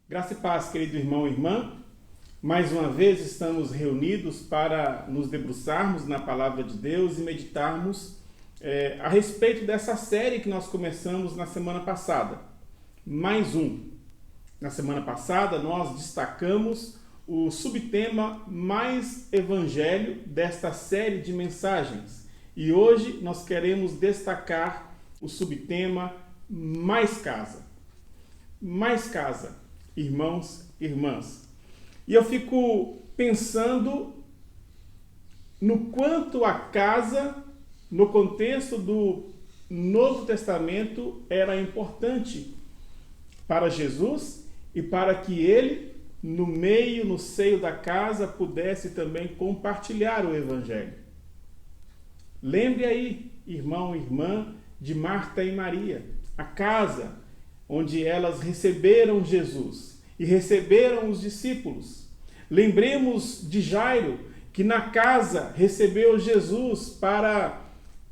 Graça e paz, querido irmão e irmã. Mais uma vez estamos reunidos para nos debruçarmos na palavra de Deus e meditarmos a respeito dessa série que nós começamos na semana passada. Mais um. Na semana passada nós destacamos o subtema mais evangelho desta série de mensagens. E hoje nós queremos destacar o subtema mais casa. Mais casa, irmãos e irmãs. E eu fico pensando no quanto a casa, no contexto do Novo Testamento, era importante para Jesus e para que ele, no seio da casa, pudesse também compartilhar o Evangelho. Lembre aí, irmão e irmã, de Marta e Maria, a casa onde elas receberam Jesus e receberam os discípulos. Lembremos de Jairo, que na casa recebeu Jesus para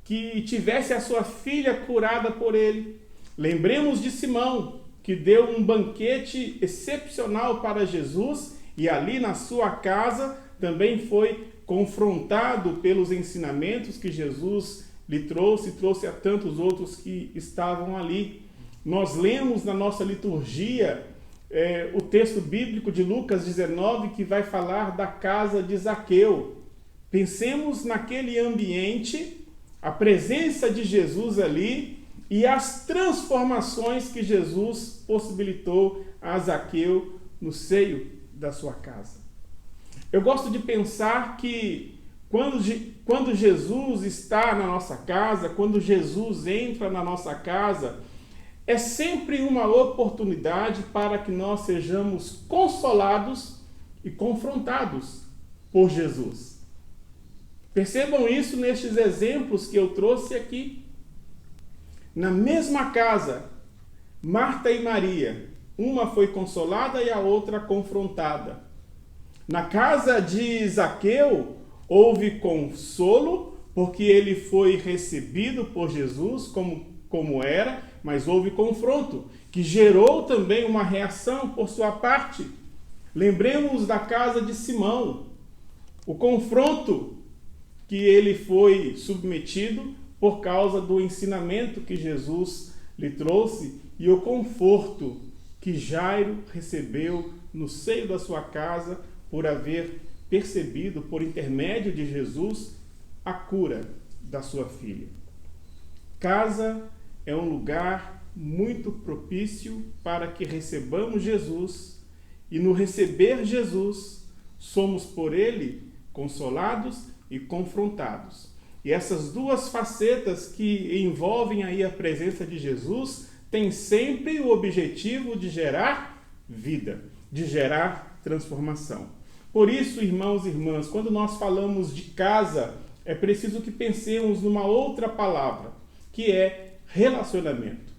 que tivesse a sua filha curada por ele. Lembremos de Simão, que deu um banquete excepcional para Jesus e ali na sua casa também foi confrontado pelos ensinamentos que Jesus lhe trouxe a tantos outros que estavam ali. Nós lemos na nossa liturgia o texto bíblico de Lucas 19, que vai falar da casa de Zaqueu. Pensemos naquele ambiente, a presença de Jesus ali e as transformações que Jesus possibilitou a Zaqueu no seio da sua casa. Eu gosto de pensar que quando Jesus está na nossa casa, quando Jesus entra na nossa casa, é sempre uma oportunidade para que nós sejamos consolados e confrontados por Jesus. Percebam isso nestes exemplos que eu trouxe aqui. Na mesma casa, Marta e Maria, uma foi consolada e a outra confrontada. Na casa de Zaqueu, houve consolo, porque ele foi recebido por Jesus como era, mas houve confronto, que gerou também uma reação por sua parte. Lembremos da casa de Simão, o confronto que ele foi submetido por causa do ensinamento que Jesus lhe trouxe e o conforto que Jairo recebeu no seio da sua casa por haver percebido, por intermédio de Jesus, a cura da sua filha. Casa é um lugar muito propício para que recebamos Jesus e no receber Jesus somos por ele consolados e confrontados. E essas duas facetas que envolvem aí a presença de Jesus têm sempre o objetivo de gerar vida, de gerar transformação. Por isso, irmãos e irmãs, quando nós falamos de casa, é preciso que pensemos numa outra palavra, que é relacionamento.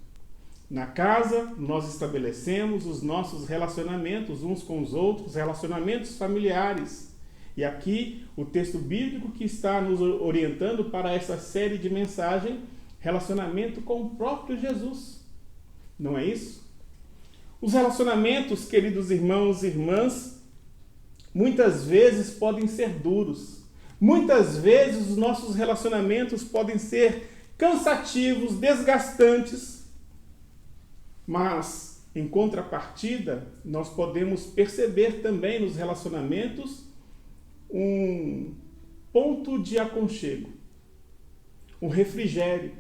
Na casa, nós estabelecemos os nossos relacionamentos uns com os outros, relacionamentos familiares. E aqui, o texto bíblico que está nos orientando para essa série de mensagens, relacionamento com o próprio Jesus. Não é isso? Os relacionamentos, queridos irmãos e irmãs, muitas vezes podem ser duros. Muitas vezes os nossos relacionamentos podem ser cansativos, desgastantes, mas em contrapartida nós podemos perceber também nos relacionamentos um ponto de aconchego, um refrigério,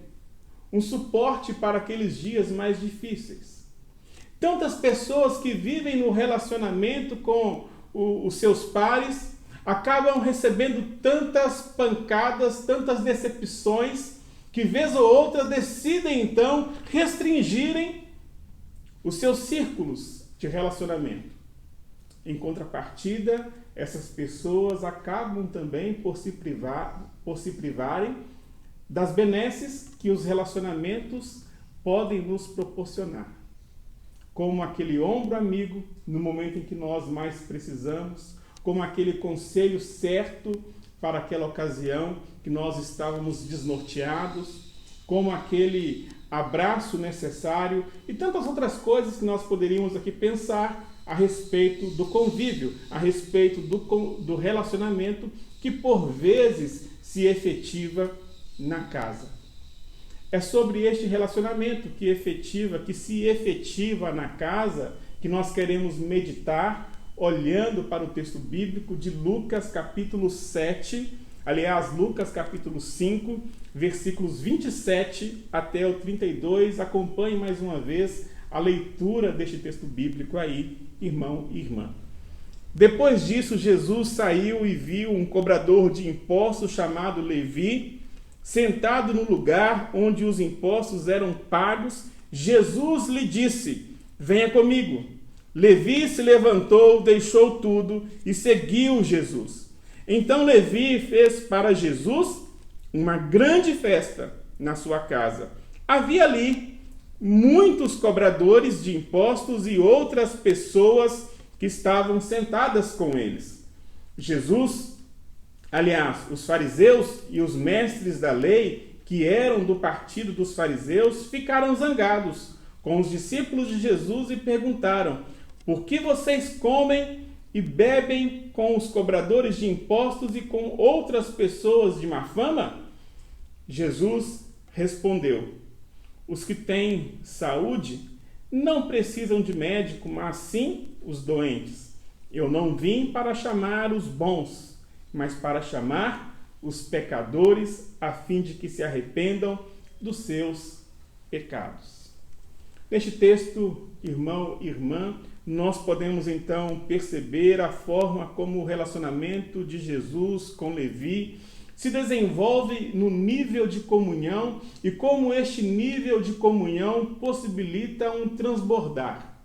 um suporte para aqueles dias mais difíceis. Tantas pessoas que vivem no relacionamento com os seus pares acabam recebendo tantas pancadas, tantas decepções, que vez ou outra decidem então restringirem os seus círculos de relacionamento. Em contrapartida, essas pessoas acabam também por se privarem das benesses que os relacionamentos podem nos proporcionar. Como aquele ombro amigo no momento em que nós mais precisamos, como aquele conselho certo para aquela ocasião que nós estávamos desnorteados, como aquele abraço necessário e tantas outras coisas que nós poderíamos aqui pensar a respeito do convívio, a respeito do relacionamento que por vezes se efetiva na casa. É sobre este relacionamento que se efetiva na casa que nós queremos meditar, olhando para o texto bíblico de Lucas capítulo 7, aliás, Lucas capítulo 5, versículos 27 até o 32. Acompanhe mais uma vez a leitura deste texto bíblico aí, irmão e irmã. Depois disso, Jesus saiu e viu um cobrador de impostos chamado Levi, sentado no lugar onde os impostos eram pagos. Jesus lhe disse: venha comigo. Levi se levantou, deixou tudo e seguiu Jesus. Então Levi fez para Jesus uma grande festa na sua casa. Havia ali muitos cobradores de impostos e outras pessoas que estavam sentadas com eles. Os fariseus e os mestres da lei, que eram do partido dos fariseus, ficaram zangados com os discípulos de Jesus e perguntaram: por que vocês comem e bebem com os cobradores de impostos e com outras pessoas de má fama? Jesus respondeu: os que têm saúde não precisam de médico, mas sim os doentes. Eu não vim para chamar os bons, mas para chamar os pecadores, a fim de que se arrependam dos seus pecados. Neste texto, irmão e irmã, nós podemos então perceber a forma como o relacionamento de Jesus com Levi se desenvolve no nível de comunhão e como este nível de comunhão possibilita um transbordar.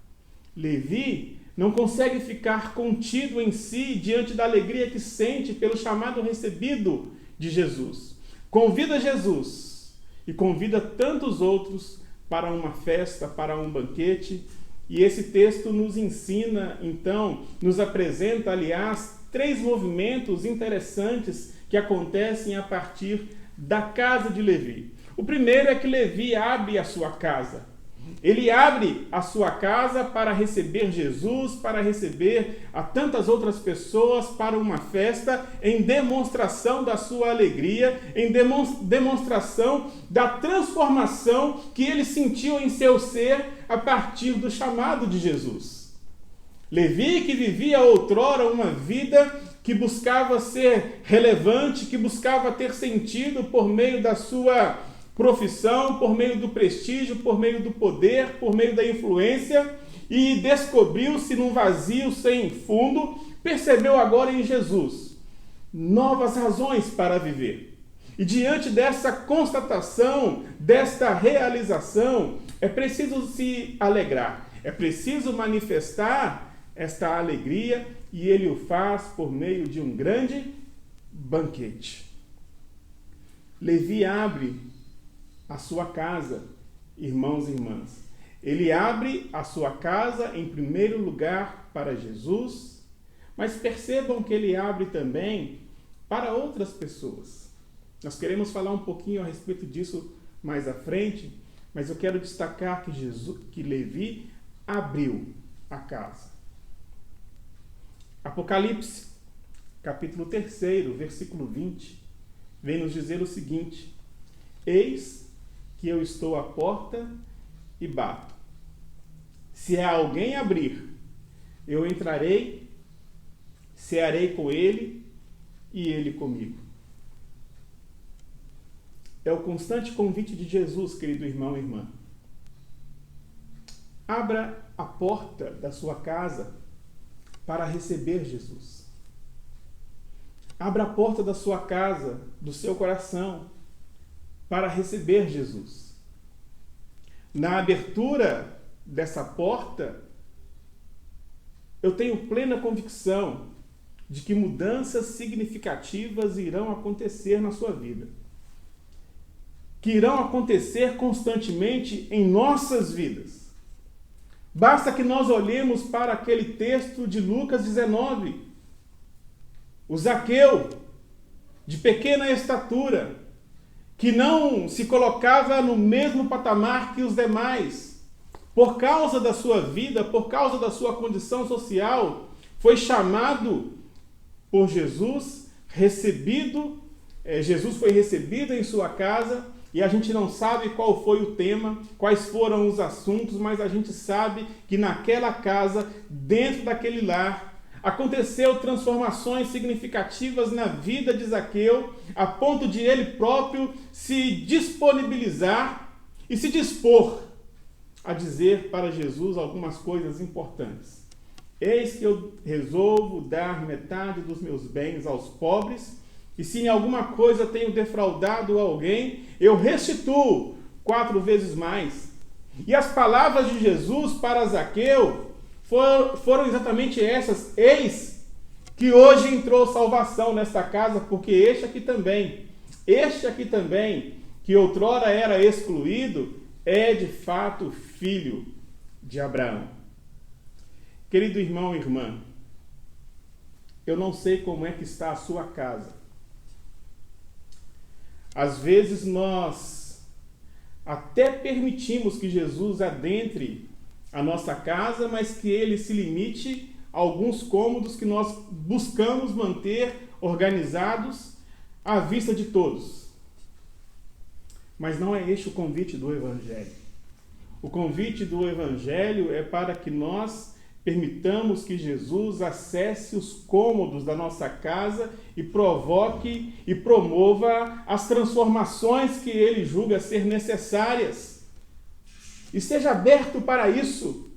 Levi não consegue ficar contido em si diante da alegria que sente pelo chamado recebido de Jesus. Convida Jesus e convida tantos outros para uma festa, para um banquete. E esse texto nos ensina, então, nos apresenta, aliás, 3 movimentos interessantes que acontecem a partir da casa de Levi. O primeiro é que Levi abre a sua casa. Ele abre a sua casa para receber Jesus, para receber a tantas outras pessoas para uma festa, em demonstração da sua alegria, em demonstração da transformação que ele sentiu em seu ser a partir do chamado de Jesus. Levi, que vivia outrora uma vida que buscava ser relevante, que buscava ter sentido por meio da sua profissão, por meio do prestígio, por meio do poder, por meio da influência, e descobriu-se num vazio sem fundo, percebeu agora em Jesus novas razões para viver. E diante dessa constatação, desta realização, é preciso se alegrar, é preciso manifestar esta alegria, e ele o faz por meio de um grande banquete. Levi abre a sua casa, irmãos e irmãs. Ele abre a sua casa em primeiro lugar para Jesus, mas percebam que ele abre também para outras pessoas. Nós queremos falar um pouquinho a respeito disso mais à frente, mas eu quero destacar que Levi abriu a casa. Apocalipse, capítulo 3, versículo 20, vem nos dizer o seguinte: eis que eu estou à porta e bato. Se alguém abrir, eu entrarei, cearei com ele e ele comigo. É o constante convite de Jesus, querido irmão e irmã. Abra a porta da sua casa para receber Jesus. Abra a porta da sua casa, do seu coração, para receber Jesus. Na abertura dessa porta, eu tenho plena convicção de que mudanças significativas irão acontecer na sua vida. Que irão acontecer constantemente em nossas vidas. Basta que nós olhemos para aquele texto de Lucas 19. O Zaqueu, de pequena estatura, que não se colocava no mesmo patamar que os demais, por causa da sua vida, por causa da sua condição social, foi chamado por Jesus, Jesus foi recebido em sua casa, e a gente não sabe qual foi o tema, quais foram os assuntos, mas a gente sabe que naquela casa, dentro daquele lar, aconteceu transformações significativas na vida de Zaqueu, a ponto de ele próprio se disponibilizar e se dispor a dizer para Jesus algumas coisas importantes. Eis que eu resolvo dar metade dos meus bens aos pobres, e se em alguma coisa tenho defraudado alguém, eu restituo 4 vezes mais. E as palavras de Jesus para Zaqueu foram exatamente essas: eis que hoje entrou salvação nesta casa, porque este aqui também, que outrora era excluído, é de fato filho de Abraão. Querido irmão e irmã, eu não sei como é que está a sua casa. Às vezes nós até permitimos que Jesus adentre a nossa casa, mas que ele se limite a alguns cômodos que nós buscamos manter organizados à vista de todos. Mas não é este o convite do Evangelho. O convite do Evangelho é para que nós permitamos que Jesus acesse os cômodos da nossa casa e provoque e promova as transformações que ele julga ser necessárias. Esteja aberto para isso.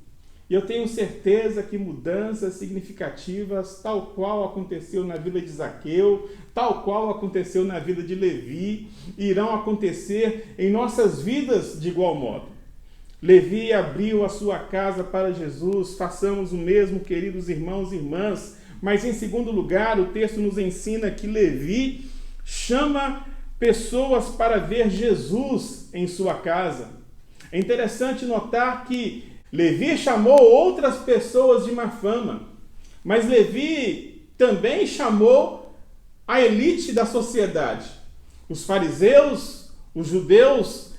E eu tenho certeza que mudanças significativas, tal qual aconteceu na vida de Zaqueu, tal qual aconteceu na vida de Levi, irão acontecer em nossas vidas de igual modo. Levi abriu a sua casa para Jesus, façamos o mesmo, queridos irmãos e irmãs. Mas em segundo lugar, o texto nos ensina que Levi chama pessoas para ver Jesus em sua casa. É interessante notar que Levi chamou outras pessoas de má fama, mas Levi também chamou a elite da sociedade. Os fariseus, os judeus,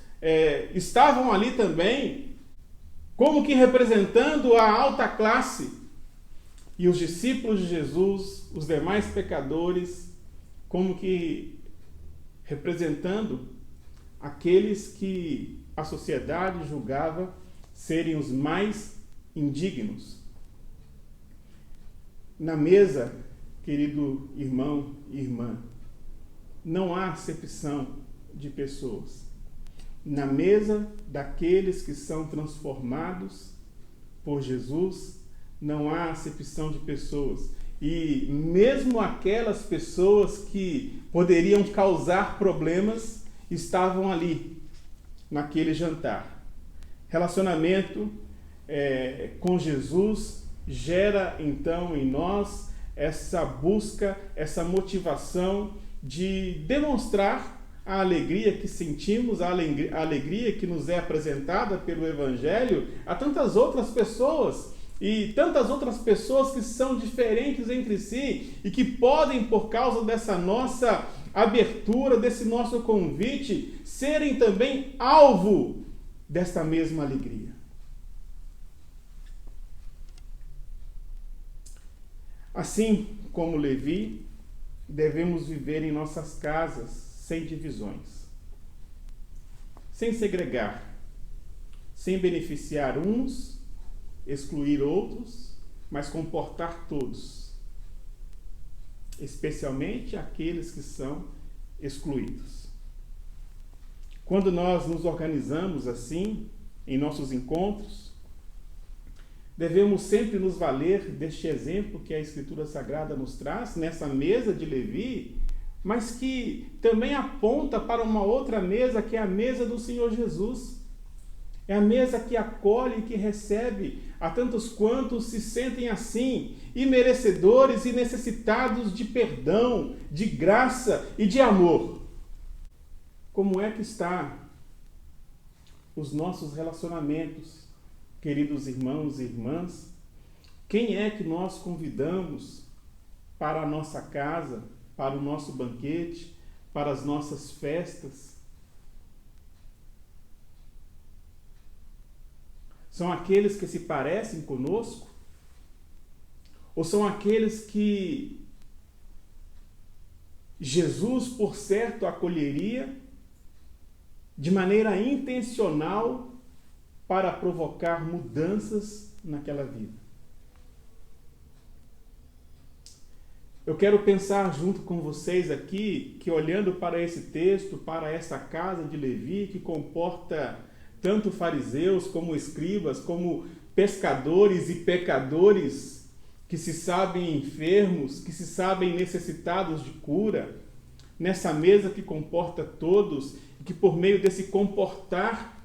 estavam ali também, como que representando a alta classe, e os discípulos de Jesus, os demais pecadores, como que representando aqueles que a sociedade julgava serem os mais indignos. Na mesa, querido irmão e irmã, não há acepção de pessoas. Na mesa daqueles que são transformados por Jesus, não há acepção de pessoas. E mesmo aquelas pessoas que poderiam causar problemas, estavam ali, naquele jantar. Relacionamento com Jesus gera então em nós essa busca, essa motivação de demonstrar a alegria que sentimos, a alegria que nos é apresentada pelo Evangelho a tantas outras pessoas, e tantas outras pessoas que são diferentes entre si e que podem, por causa dessa nossa abertura, desse nosso convite, serem também alvo desta mesma alegria. Assim como Levi, devemos viver em nossas casas sem divisões, sem segregar, sem beneficiar uns, excluir outros, mas comportar todos, especialmente aqueles que são excluídos. Quando nós nos organizamos assim, em nossos encontros, devemos sempre nos valer deste exemplo que a Escritura Sagrada nos traz, nessa mesa de Levi, mas que também aponta para uma outra mesa, que é a mesa do Senhor Jesus. É a mesa que acolhe e que recebe a tantos quantos se sentem assim, imerecedores e necessitados de perdão, de graça e de amor. Como é que está os nossos relacionamentos, queridos irmãos e irmãs? Quem é que nós convidamos para a nossa casa, para o nosso banquete, para as nossas festas? São aqueles que se parecem conosco? Ou são aqueles que Jesus, por certo, acolheria de maneira intencional para provocar mudanças naquela vida? Eu quero pensar junto com vocês aqui que, olhando para esse texto, para essa casa de Levi, que comporta tanto fariseus como escribas, como pescadores e pecadores que se sabem enfermos, que se sabem necessitados de cura, nessa mesa que comporta todos e que, por meio desse comportar,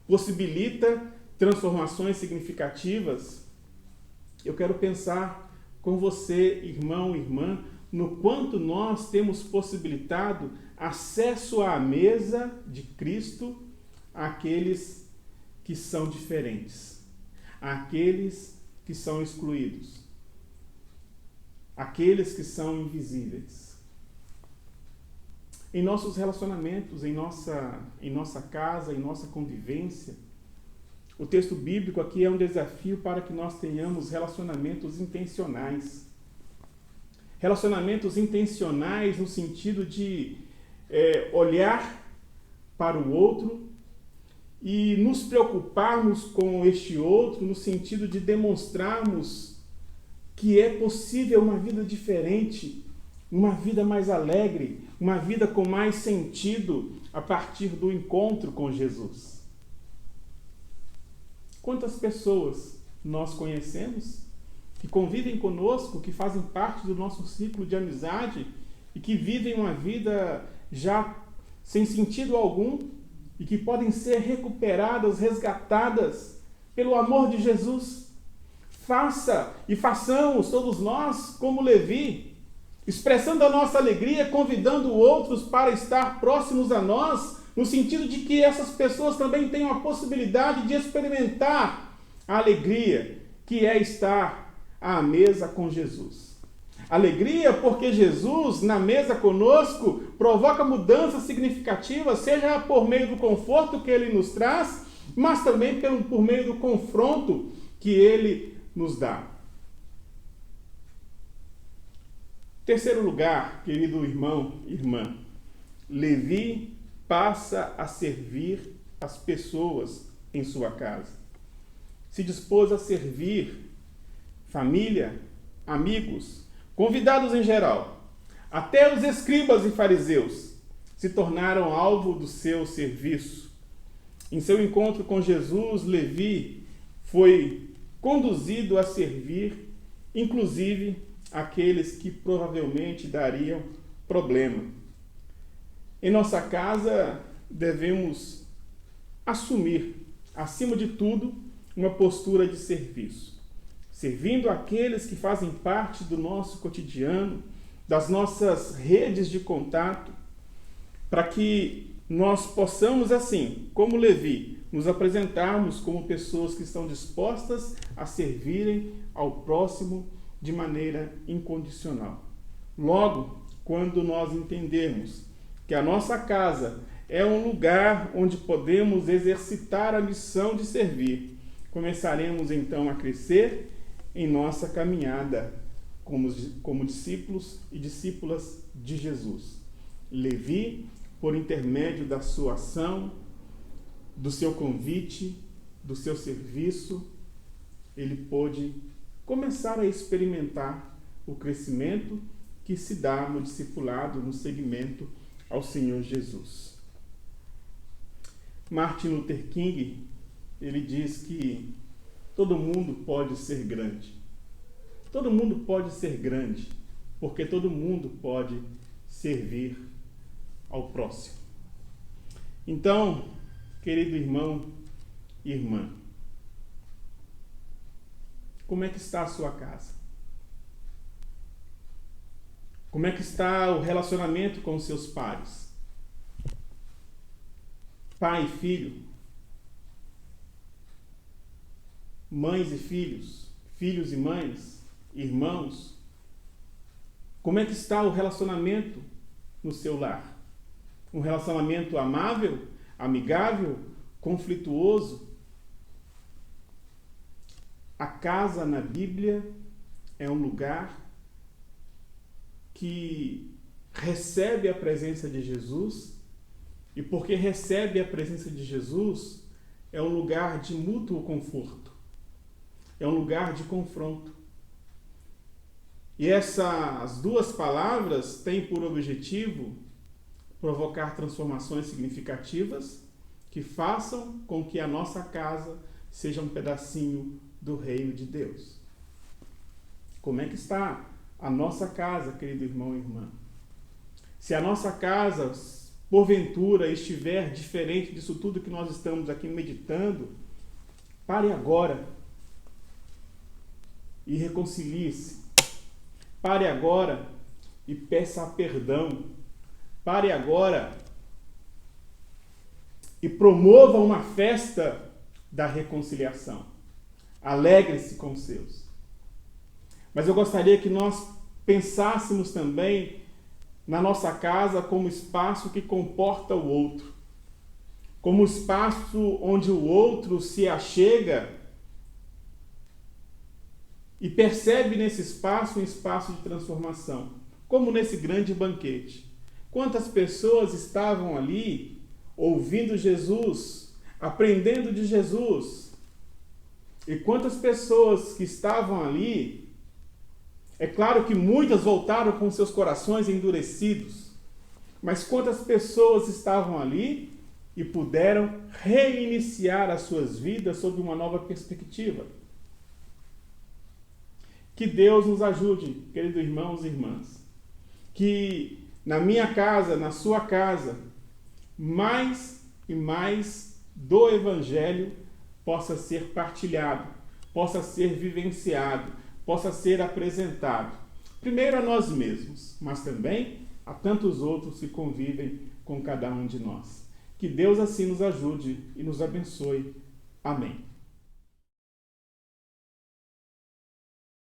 possibilita transformações significativas, eu quero pensar com você, irmão, irmã, no quanto nós temos possibilitado acesso à mesa de Cristo àqueles que são diferentes, àqueles que são excluídos, àqueles que são invisíveis. Em nossos relacionamentos, em nossa casa, em nossa convivência, o texto bíblico aqui é um desafio para que nós tenhamos relacionamentos intencionais. Relacionamentos intencionais no sentido de olhar para o outro e nos preocuparmos com este outro no sentido de demonstrarmos que é possível uma vida diferente, uma vida mais alegre, uma vida com mais sentido a partir do encontro com Jesus. Quantas pessoas nós conhecemos que convivem conosco, que fazem parte do nosso ciclo de amizade e que vivem uma vida já sem sentido algum e que podem ser recuperadas, resgatadas pelo amor de Jesus? Faça e façamos todos nós como Levi, expressando a nossa alegria, convidando outros para estar próximos a nós, no sentido de que essas pessoas também tenham a possibilidade de experimentar a alegria que é estar à mesa com Jesus. Alegria porque Jesus, na mesa conosco, provoca mudanças significativas, seja por meio do conforto que Ele nos traz, mas também por meio do confronto que Ele nos dá. Terceiro lugar, querido irmão, irmã, Levi passa a servir as pessoas em sua casa. Se dispôs a servir família, amigos, convidados em geral. Até os escribas e fariseus se tornaram alvo do seu serviço. Em seu encontro com Jesus, Levi foi conduzido a servir, inclusive aqueles que provavelmente dariam problema. Em nossa casa, devemos assumir, acima de tudo, uma postura de serviço, servindo aqueles que fazem parte do nosso cotidiano, das nossas redes de contato, para que nós possamos, assim, como Levi, nos apresentarmos como pessoas que estão dispostas a servirem ao próximo de maneira incondicional. Logo, quando nós entendermos que a nossa casa é um lugar onde podemos exercitar a missão de servir, começaremos então a crescer em nossa caminhada como discípulos e discípulas de Jesus. Levi, por intermédio da sua ação, do seu convite, do seu serviço, ele pôde começar a experimentar o crescimento que se dá no discipulado, no seguimento ao Senhor Jesus. Martin Luther King, ele diz que todo mundo pode ser grande. Todo mundo pode ser grande, porque todo mundo pode servir ao próximo. Então, querido irmão e irmã, como é que está a sua casa? Como é que está o relacionamento com os seus pares? Pai e filho? Mães e filhos? Filhos e mães? Irmãos? Como é que está o relacionamento no seu lar? Um relacionamento amável, amigável, conflituoso? a casa na Bíblia é um lugar que recebe a presença de Jesus, e porque recebe a presença de Jesus, é um lugar de mútuo conforto, é um lugar de confronto. E essas duas palavras têm por objetivo provocar transformações significativas que façam com que a nossa casa seja um pedacinho do reino de Deus. Como é que está a nossa casa, querido irmão e irmã? Se a nossa casa, porventura, estiver diferente disso tudo que nós estamos aqui meditando, pare agora e reconcilie-se. Pare agora e peça perdão. Pare agora e promova uma festa da reconciliação. Alegre-se com os seus. Mas eu gostaria que nós pensássemos também na nossa casa como espaço que comporta o outro, como espaço onde o outro se achega e percebe nesse espaço um espaço de transformação, como nesse grande banquete. Quantas pessoas estavam ali ouvindo Jesus, aprendendo de Jesus, e quantas pessoas que estavam ali, é claro que muitas voltaram com seus corações endurecidos, mas quantas pessoas estavam ali e puderam reiniciar as suas vidas sob uma nova perspectiva. Que Deus nos ajude, queridos irmãos e irmãs, que na minha casa, na sua casa, mais e mais do Evangelho possa ser partilhado, possa ser vivenciado, possa ser apresentado. Primeiro a nós mesmos, mas também a tantos outros que convivem com cada um de nós. Que Deus assim nos ajude e nos abençoe. Amém.